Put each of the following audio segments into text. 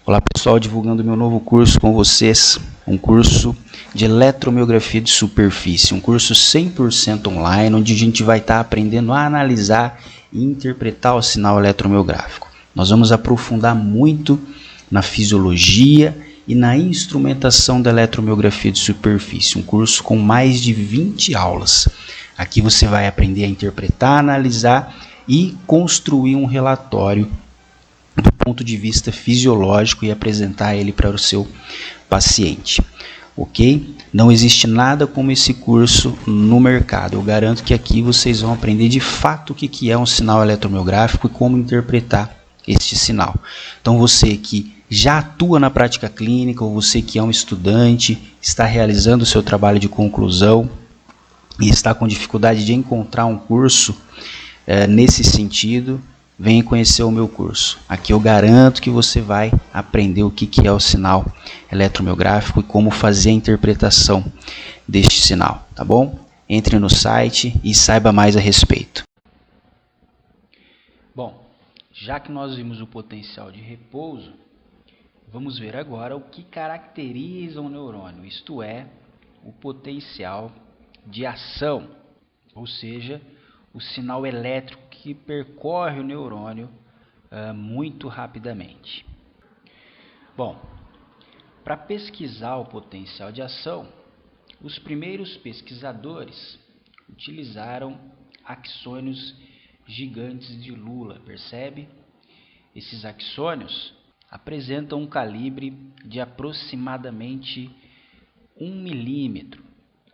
Olá pessoal, divulgando meu novo curso com vocês, um curso de eletromiografia de superfície, um curso 100% online, onde a gente vai estar aprendendo a analisar e interpretar o sinal eletromiográfico. Nós vamos aprofundar muito na fisiologia e na instrumentação da eletromiografia de superfície, um curso com mais de 20 aulas. Aqui você vai aprender a interpretar, analisar e construir um relatório do ponto de vista fisiológico e apresentar ele para o seu paciente, ok? Não existe nada como esse curso no mercado. Eu garanto que aqui vocês vão aprender de fato o que é um sinal eletromiográfico e como interpretar este sinal. Então você que já atua na prática clínica ou você que é um estudante, está realizando o seu trabalho de conclusão e está com dificuldade de encontrar um curso nesse sentido, venha conhecer o meu curso. Aqui eu garanto que você vai aprender o que é o sinal eletromiográfico e como fazer a interpretação deste sinal, tá bom? Entre no site e saiba mais a respeito. Bom, já que nós vimos o potencial de repouso, vamos ver agora o que caracteriza um neurônio, isto é, o potencial de ação, ou seja, o sinal elétrico que percorre o neurônio muito rapidamente. Bom, para pesquisar o potencial de ação, os primeiros pesquisadores utilizaram axônios gigantes de Lula, percebe? Esses axônios apresentam um calibre de aproximadamente 1 milímetro,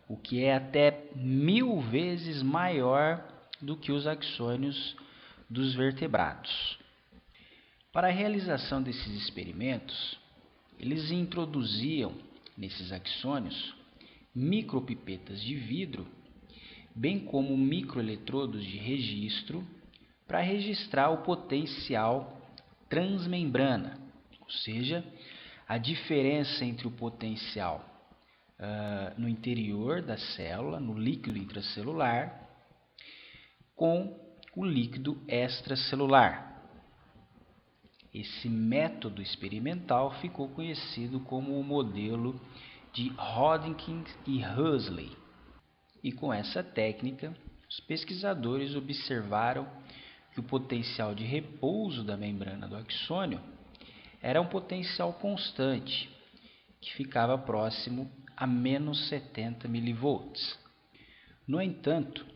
o que é até 1000 vezes maior do que os axônios dos vertebrados. Para a realização desses experimentos, eles introduziam nesses axônios micropipetas de vidro, bem como microeletrodos de registro, para registrar o potencial transmembrana, ou seja, a diferença entre o potencial no interior da célula, no líquido intracelular, com o líquido extracelular. Esse método experimental ficou conhecido como o modelo de Hodgkin e Huxley. E com essa técnica, os pesquisadores observaram que o potencial de repouso da membrana do axônio era um potencial constante, que ficava próximo a menos 70 mV. No entanto,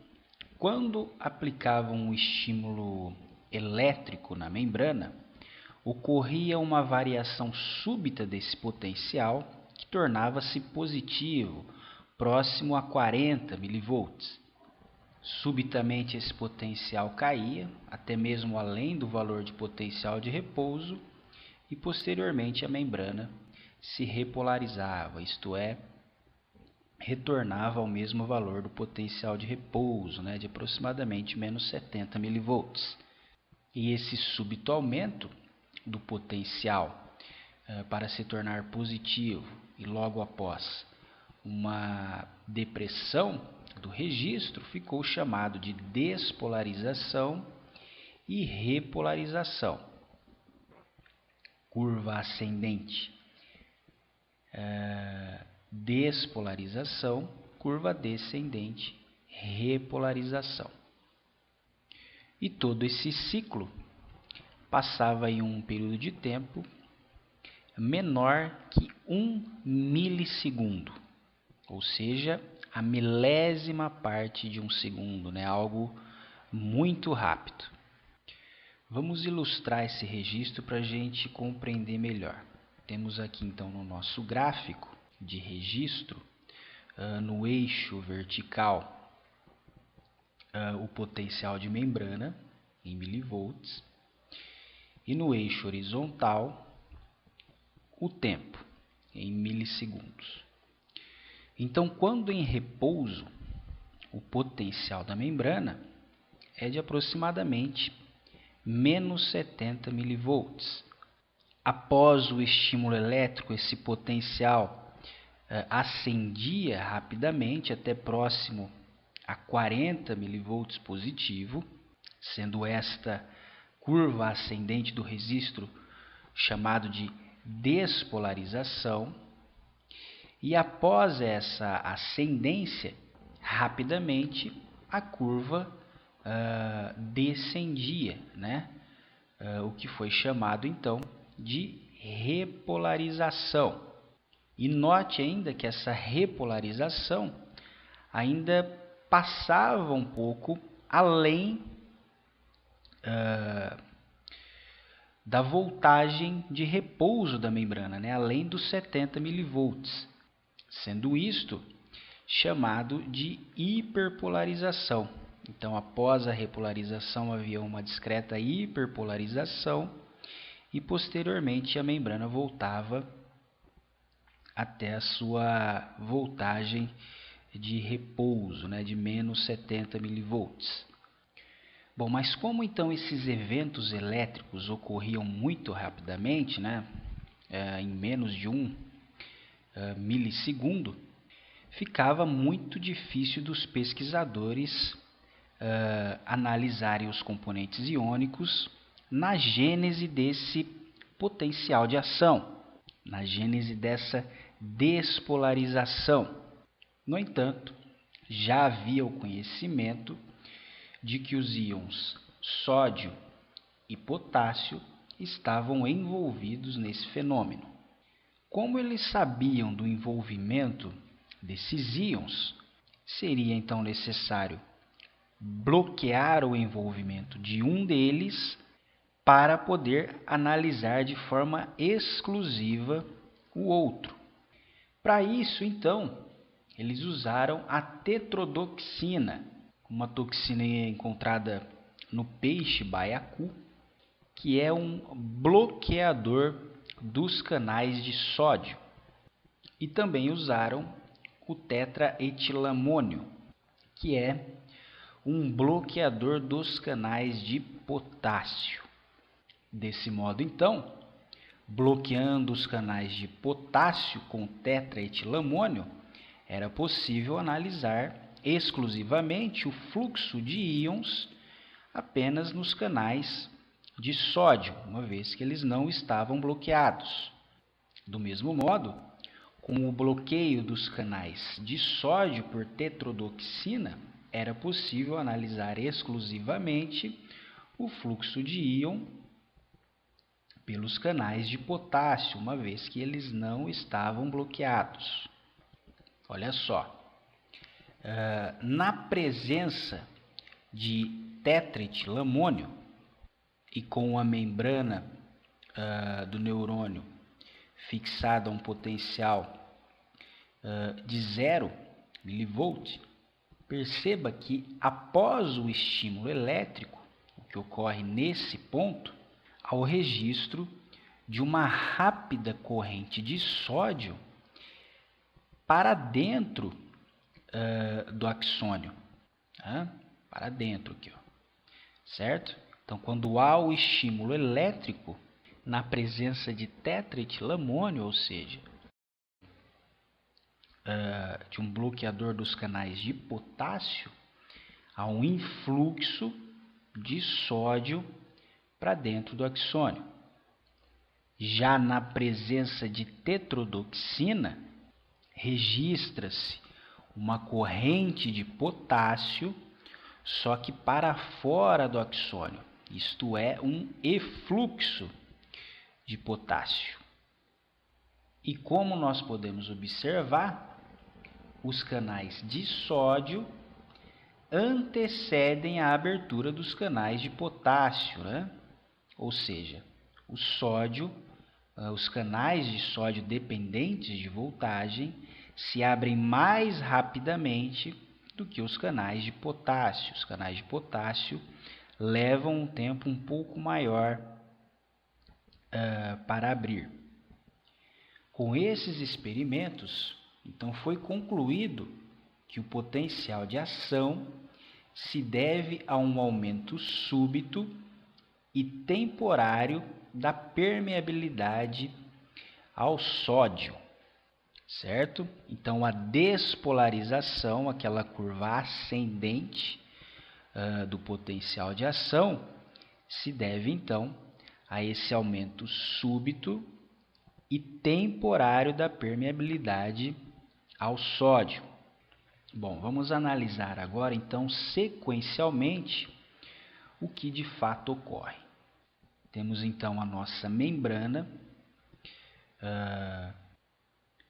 quando aplicavam um estímulo elétrico na membrana, ocorria uma variação súbita desse potencial que tornava-se positivo, próximo a 40 mV. Subitamente esse potencial caía, até mesmo além do valor de potencial de repouso, e posteriormente a membrana se repolarizava, isto é, retornava ao mesmo valor do potencial de repouso, de aproximadamente menos 70 mV. E esse súbito aumento do potencial para se tornar positivo e logo após uma depressão do registro ficou chamado de despolarização e repolarização. Curva ascendente, despolarização, curva descendente, repolarização. E todo esse ciclo passava em um período de tempo menor que 1 milissegundo, ou seja, a milésima parte de um segundo, algo muito rápido. Vamos ilustrar esse registro para a gente compreender melhor. Temos aqui então no nosso gráfico de registro, no eixo vertical, o potencial de membrana em milivolts e no eixo horizontal o tempo em milissegundos. Então, quando em repouso, o potencial da membrana é de aproximadamente menos 70 milivolts. Após o estímulo elétrico, esse potencial ascendia rapidamente até próximo a 40 milivolts positivo, sendo esta curva ascendente do registro chamado de despolarização, e após essa ascendência, rapidamente a curva descendia, né? O que foi chamado então de repolarização. E note ainda que essa repolarização ainda passava um pouco além da voltagem de repouso da membrana, né? Além dos 70 mV, sendo isto chamado de hiperpolarização. Então, após a repolarização, havia uma discreta hiperpolarização e, posteriormente, a membrana voltava até a sua voltagem de repouso, né, de menos 70 mV. Bom, mas como então esses eventos elétricos ocorriam muito rapidamente, né, em menos de 1 milissegundo, ficava muito difícil dos pesquisadores analisarem os componentes iônicos na gênese desse potencial de ação, na gênese dessa despolarização. No entanto, já havia o conhecimento de que os íons sódio e potássio estavam envolvidos nesse fenômeno. Como eles sabiam do envolvimento desses íons, seria então necessário bloquear o envolvimento de um deles para poder analisar de forma exclusiva o outro. Para isso, então, eles usaram a tetrodotoxina, uma toxina encontrada no peixe baiacu, que é um bloqueador dos canais de sódio. E também usaram o tetraetilamônio, que é um bloqueador dos canais de potássio. Desse modo, então, bloqueando os canais de potássio com tetraetilamônio, era possível analisar exclusivamente o fluxo de íons apenas nos canais de sódio, uma vez que eles não estavam bloqueados. Do mesmo modo, com o bloqueio dos canais de sódio por tetrodotoxina, era possível analisar exclusivamente o fluxo de íon pelos canais de potássio, uma vez que eles não estavam bloqueados. Olha só, na presença de tetraetilamônio e com a membrana do neurônio fixada a um potencial de 0 mV, perceba que após o estímulo elétrico, o que ocorre nesse ponto, há o registro de uma rápida corrente de sódio para dentro do axônio, para dentro aqui, ó, certo? Então, quando há o estímulo elétrico na presença de tetraetilamônio, ou seja, de um bloqueador dos canais de potássio, há um influxo de sódio para dentro do axônio. Já na presença de tetrodotoxina, registra-se uma corrente de potássio, só que para fora do axônio, isto é, um efluxo de potássio. E como nós podemos observar, os canais de sódio antecedem a abertura dos canais de potássio, né? Ou seja, o sódio, os canais de sódio dependentes de voltagem se abrem mais rapidamente do que os canais de potássio. Os canais de potássio levam um tempo um pouco maior para abrir. Com esses experimentos, então foi concluído que o potencial de ação se deve a um aumento súbito e temporário da permeabilidade ao sódio, certo? Então, a despolarização, aquela curva ascendente do potencial de ação, se deve, então, a esse aumento súbito e temporário da permeabilidade ao sódio. Bom, vamos analisar agora então sequencialmente o que de fato ocorre. Temos então a nossa membrana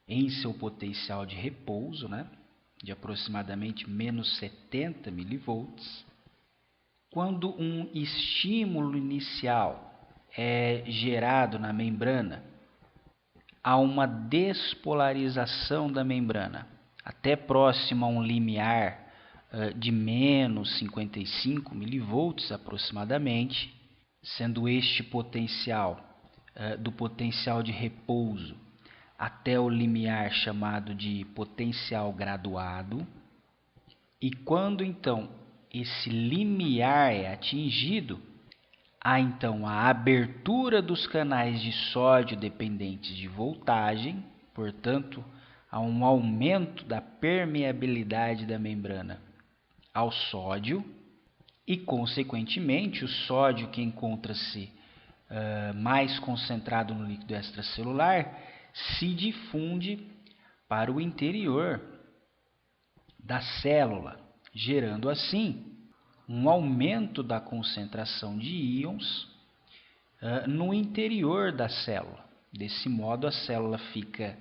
em seu potencial de repouso, né, de aproximadamente menos 70 milivolts. Quando um estímulo inicial é gerado na membrana, há uma despolarização da membrana, até próximo a um limiar de menos 55 milivolts aproximadamente, sendo este potencial do potencial de repouso até o limiar chamado de potencial graduado. E quando então esse limiar é atingido, há então a abertura dos canais de sódio dependentes de voltagem, portanto, há um aumento da permeabilidade da membrana ao sódio e, consequentemente, o sódio que encontra-se mais concentrado no líquido extracelular se difunde para o interior da célula, gerando assim um aumento da concentração de íons no interior da célula. Desse modo, a célula fica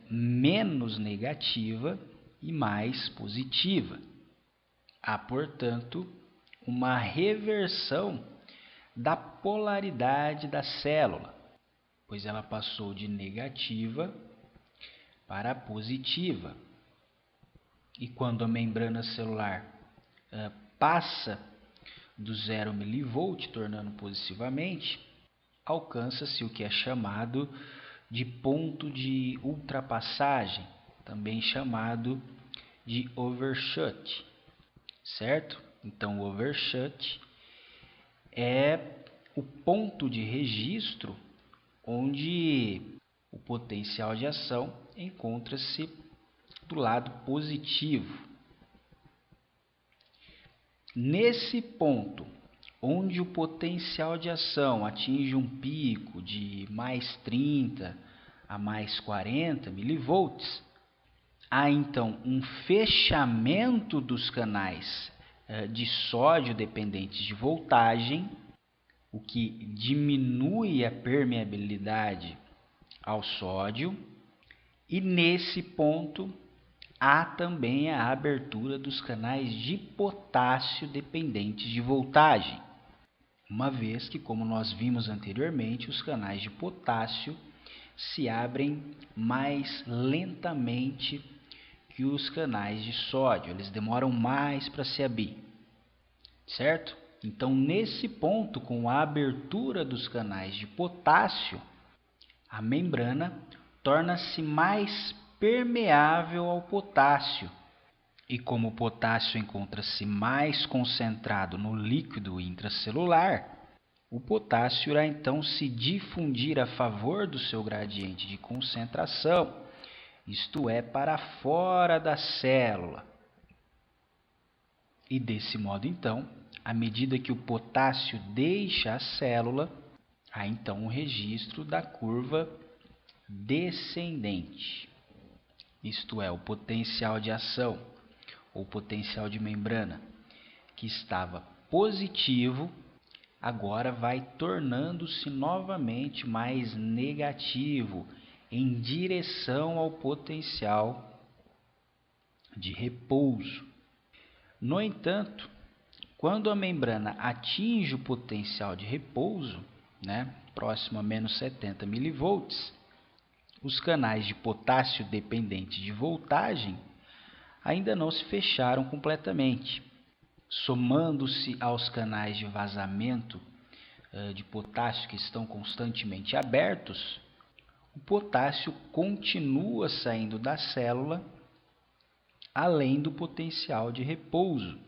menos negativa e mais positiva. Há, portanto, uma reversão da polaridade da célula, pois ela passou de negativa para positiva. E quando a membrana celular passa do 0 milivolt, tornando positivamente, alcança-se o que é chamado de ponto de ultrapassagem, também chamado de overshoot, certo? Então, o overshoot é o ponto de registro onde o potencial de ação encontra-se do lado positivo. Nesse ponto, onde o potencial de ação atinge um pico de mais 30 a mais 40 milivolts, há então um fechamento dos canais de sódio dependentes de voltagem, o que diminui a permeabilidade ao sódio, e nesse ponto há também a abertura dos canais de potássio dependentes de voltagem, uma vez que, como nós vimos anteriormente, os canais de potássio se abrem mais lentamente que os canais de sódio, eles demoram mais para se abrir, certo? Então, nesse ponto, com a abertura dos canais de potássio, a membrana torna-se mais permeável ao potássio. E como o potássio encontra-se mais concentrado no líquido intracelular, o potássio irá então se difundir a favor do seu gradiente de concentração, isto é, para fora da célula. E desse modo, então, à medida que o potássio deixa a célula, há então um registro da curva descendente. Isto é, o potencial de ação ou potencial de membrana que estava positivo, agora vai tornando-se novamente mais negativo em direção ao potencial de repouso. No entanto, quando a membrana atinge o potencial de repouso, próximo a menos 70 milivolts, os canais de potássio dependentes de voltagem ainda não se fecharam completamente. Somando-se aos canais de vazamento de potássio que estão constantemente abertos, o potássio continua saindo da célula além do potencial de repouso,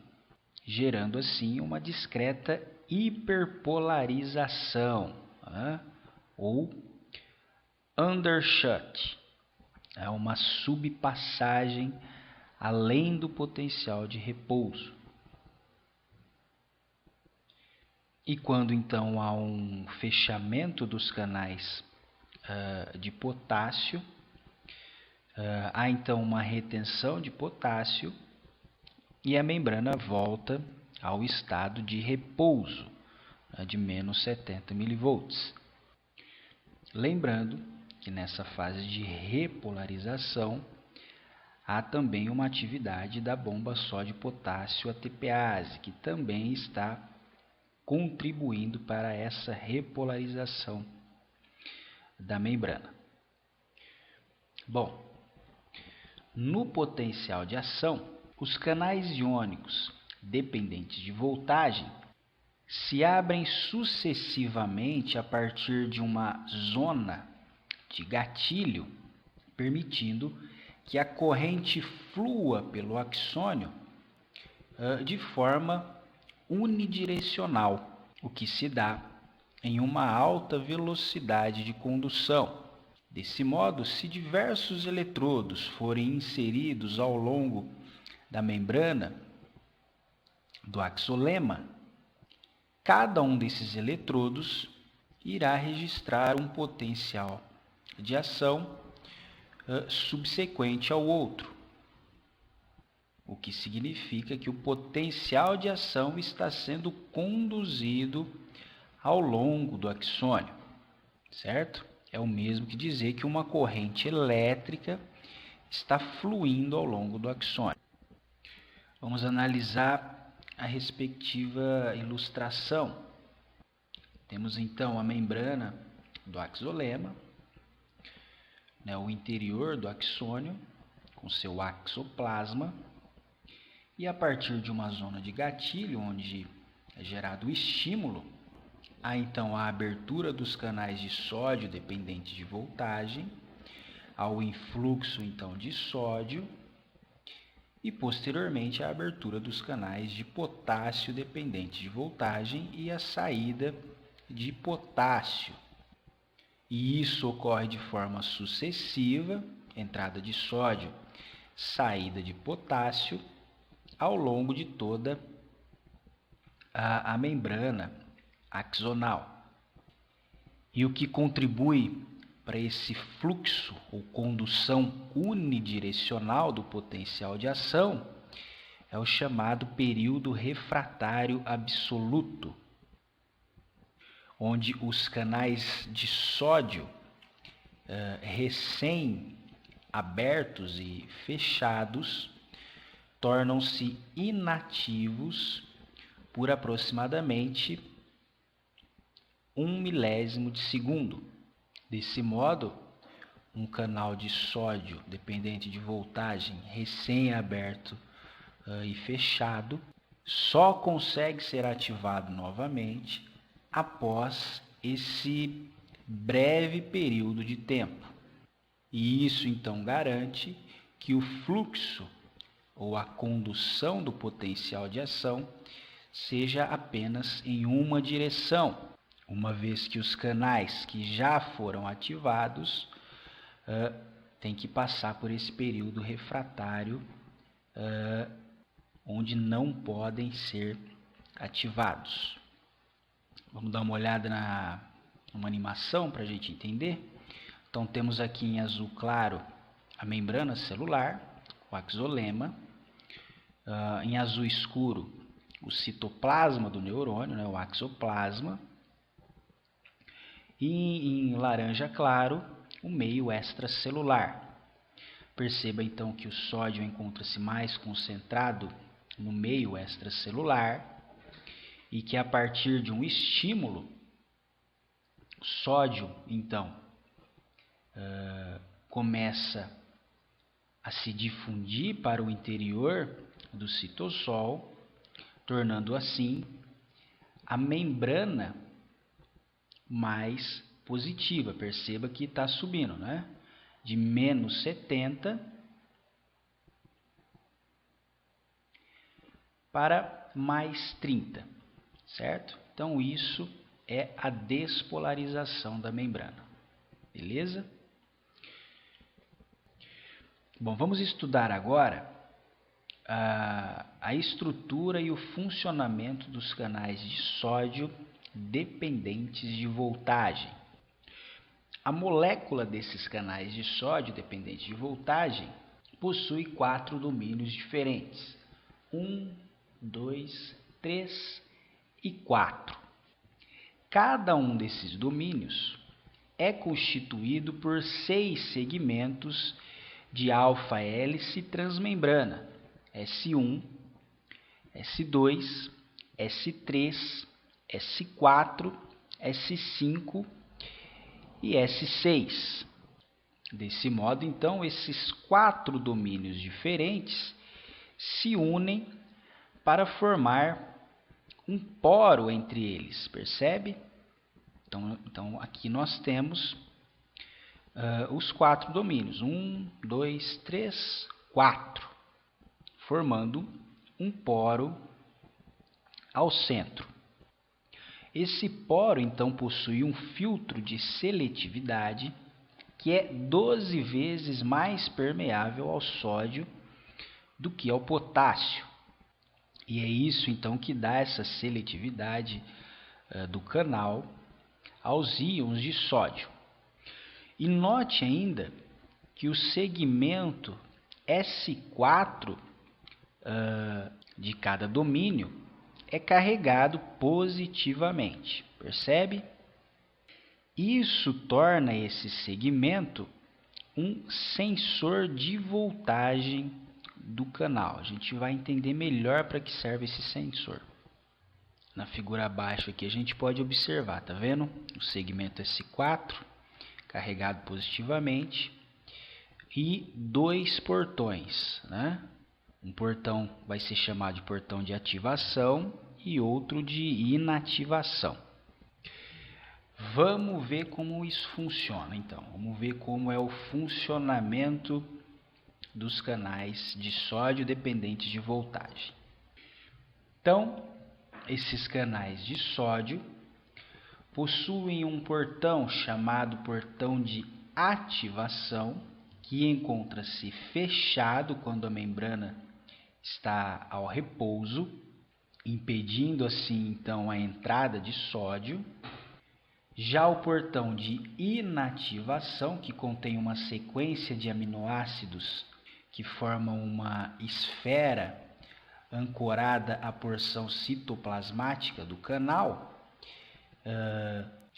gerando assim uma discreta hiperpolarização, ou undershoot, uma subpassagem além do potencial de repouso. E quando então há um fechamento dos canais de potássio. Há então uma retenção de potássio e a membrana volta ao estado de repouso, de menos 70 mV. Lembrando que nessa fase de repolarização há também uma atividade da bomba sódio-potássio ATPase, que também está contribuindo para essa repolarização da membrana. Bom, no potencial de ação, os canais iônicos dependentes de voltagem se abrem sucessivamente a partir de uma zona de gatilho, permitindo que a corrente flua pelo axônio de forma unidirecional, o que se dá em uma alta velocidade de condução. Desse modo, se diversos eletrodos forem inseridos ao longo da membrana do axolema, cada um desses eletrodos irá registrar um potencial de ação subsequente ao outro, o que significa que o potencial de ação está sendo conduzido ao longo do axônio, certo? É o mesmo que dizer que uma corrente elétrica está fluindo ao longo do axônio. Vamos analisar a respectiva ilustração. Temos então a membrana do axolema, o interior do axônio, com seu axoplasma, e a partir de uma zona de gatilho, onde é gerado o estímulo, há então a abertura dos canais de sódio dependente de voltagem, ao influxo então de sódio, e posteriormente a abertura dos canais de potássio dependente de voltagem e a saída de potássio. E isso ocorre de forma sucessiva, entrada de sódio, saída de potássio, ao longo de toda a membrana axonal. E o que contribui para esse fluxo ou condução unidirecional do potencial de ação é o chamado período refratário absoluto, onde os canais de sódio recém-abertos e fechados tornam-se inativos por aproximadamente 1 milésimo de segundo. Desse modo, um canal de sódio dependente de voltagem recém-aberto e fechado só consegue ser ativado novamente após esse breve período de tempo. E isso então garante que o fluxo ou a condução do potencial de ação seja apenas em uma direção, uma vez que os canais que já foram ativados têm que passar por esse período refratário onde não podem ser ativados. Vamos dar uma olhada numa animação para a gente entender. Então temos aqui em azul claro a membrana celular, o axolema, em azul escuro o citoplasma do neurônio, o axoplasma, e em laranja claro o meio extracelular. Perceba então que o sódio encontra-se mais concentrado no meio extracelular e que a partir de um estímulo, o sódio então começa a se difundir para o interior do citosol, tornando assim a membrana mais positiva. Perceba que está subindo, de menos 70 para mais 30, certo? Então isso é a despolarização da membrana, beleza? Bom, vamos estudar agora a estrutura e o funcionamento dos canais de sódio dependentes de voltagem. A molécula desses canais de sódio dependente de voltagem possui 4 domínios diferentes. 1, 2, 3 e 4. Cada um desses domínios é constituído por 6 segmentos de alfa-hélice transmembrana, S1, S2, S3, S4, S5 e S6. Desse modo, então, esses 4 domínios diferentes se unem para formar um poro entre eles, percebe? Então aqui nós temos os 4 domínios, 1, 2, 3, 4, formando um poro ao centro. Esse poro, então, possui um filtro de seletividade que é 12 vezes mais permeável ao sódio do que ao potássio. E é isso, então, que dá essa seletividade do canal aos íons de sódio. E note ainda que o segmento S4 de cada domínio é carregado positivamente, percebe? Isso torna esse segmento um sensor de voltagem do canal. A gente vai entender melhor para que serve esse sensor. Na figura abaixo aqui a gente pode observar, tá vendo? O segmento S4 carregado positivamente e 2 portões, né? Um portão vai ser chamado de portão de ativação e outro de inativação. Vamos ver como isso funciona, então. Vamos ver como é o funcionamento dos canais de sódio dependentes de voltagem. Então, esses canais de sódio possuem um portão chamado portão de ativação, que encontra-se fechado quando a membrana está ao repouso, impedindo assim então a entrada de sódio. Já o portão de inativação, que contém uma sequência de aminoácidos que formam uma esfera ancorada à porção citoplasmática do canal,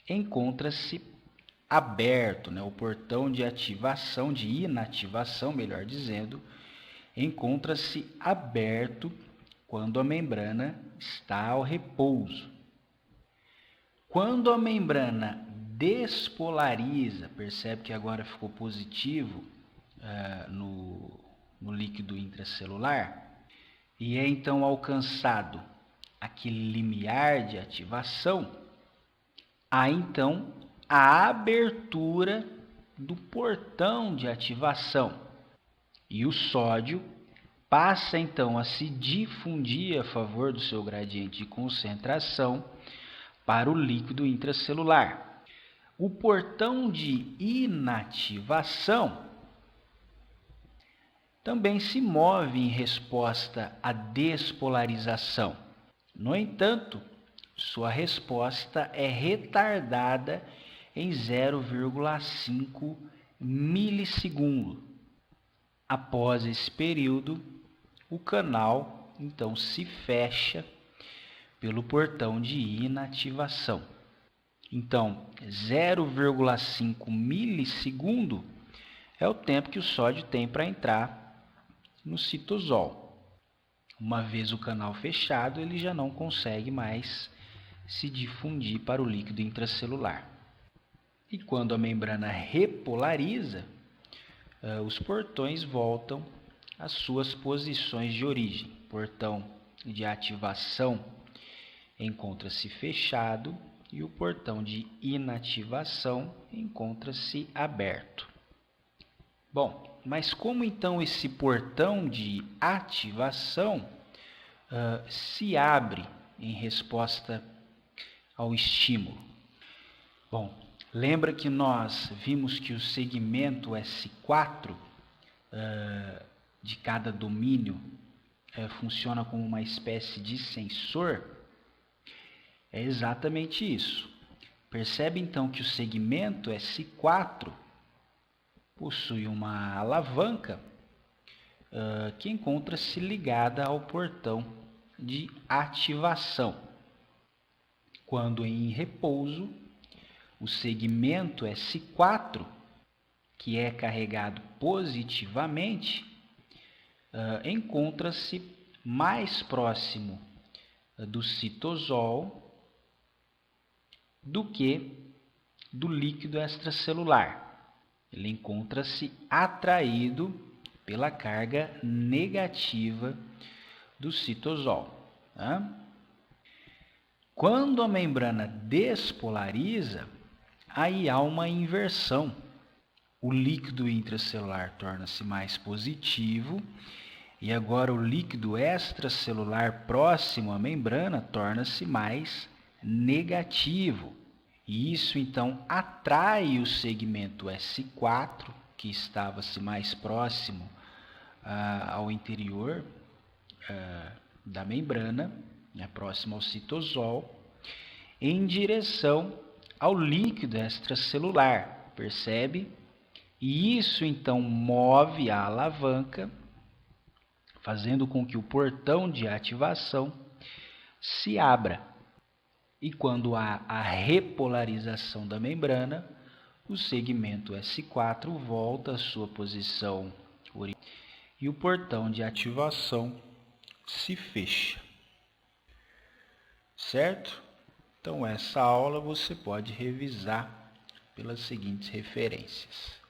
encontra-se aberto, né? O portão de ativação, de inativação, melhor dizendo, encontra-se aberto quando a membrana está ao repouso. Quando a membrana despolariza, percebe que agora ficou positivo no líquido intracelular, e é então alcançado aquele limiar de ativação, há então a abertura do portão de ativação e o sódio passa então a se difundir a favor do seu gradiente de concentração para o líquido intracelular. O portão de inativação também se move em resposta à despolarização. No entanto, sua resposta é retardada em 0,5 milissegundo. Após esse período, o canal então se fecha pelo portão de inativação. Então, 0,5 milissegundo é o tempo que o sódio tem para entrar no citosol. Uma vez o canal fechado, ele já não consegue mais se difundir para o líquido intracelular. E quando a membrana repolariza, os portões voltam às suas posições de origem. Portão de ativação encontra-se fechado e o portão de inativação encontra-se aberto. Bom, mas como então esse portão de ativação se abre em resposta ao estímulo? Bom, lembra que nós vimos que o segmento S4 de cada domínio funciona como uma espécie de sensor? É exatamente isso. Percebe então que o segmento S4 possui uma alavanca que encontra-se ligada ao portão de ativação. Quando em repouso, o segmento S4, que é carregado positivamente, encontra-se mais próximo do citosol do que do líquido extracelular. Ele encontra-se atraído pela carga negativa do citosol. Quando a membrana despolariza, aí há uma inversão. O líquido intracelular torna-se mais positivo e agora o líquido extracelular próximo à membrana torna-se mais negativo. E isso então atrai o segmento S4, que estava-se mais próximo ao interior da membrana, próximo ao citosol, em direção ao líquido extracelular, percebe? E isso então move a alavanca, fazendo com que o portão de ativação se abra. E quando há a repolarização da membrana, o segmento S4 volta à sua posição original e o portão de ativação se fecha. Certo? Então essa aula você pode revisar pelas seguintes referências.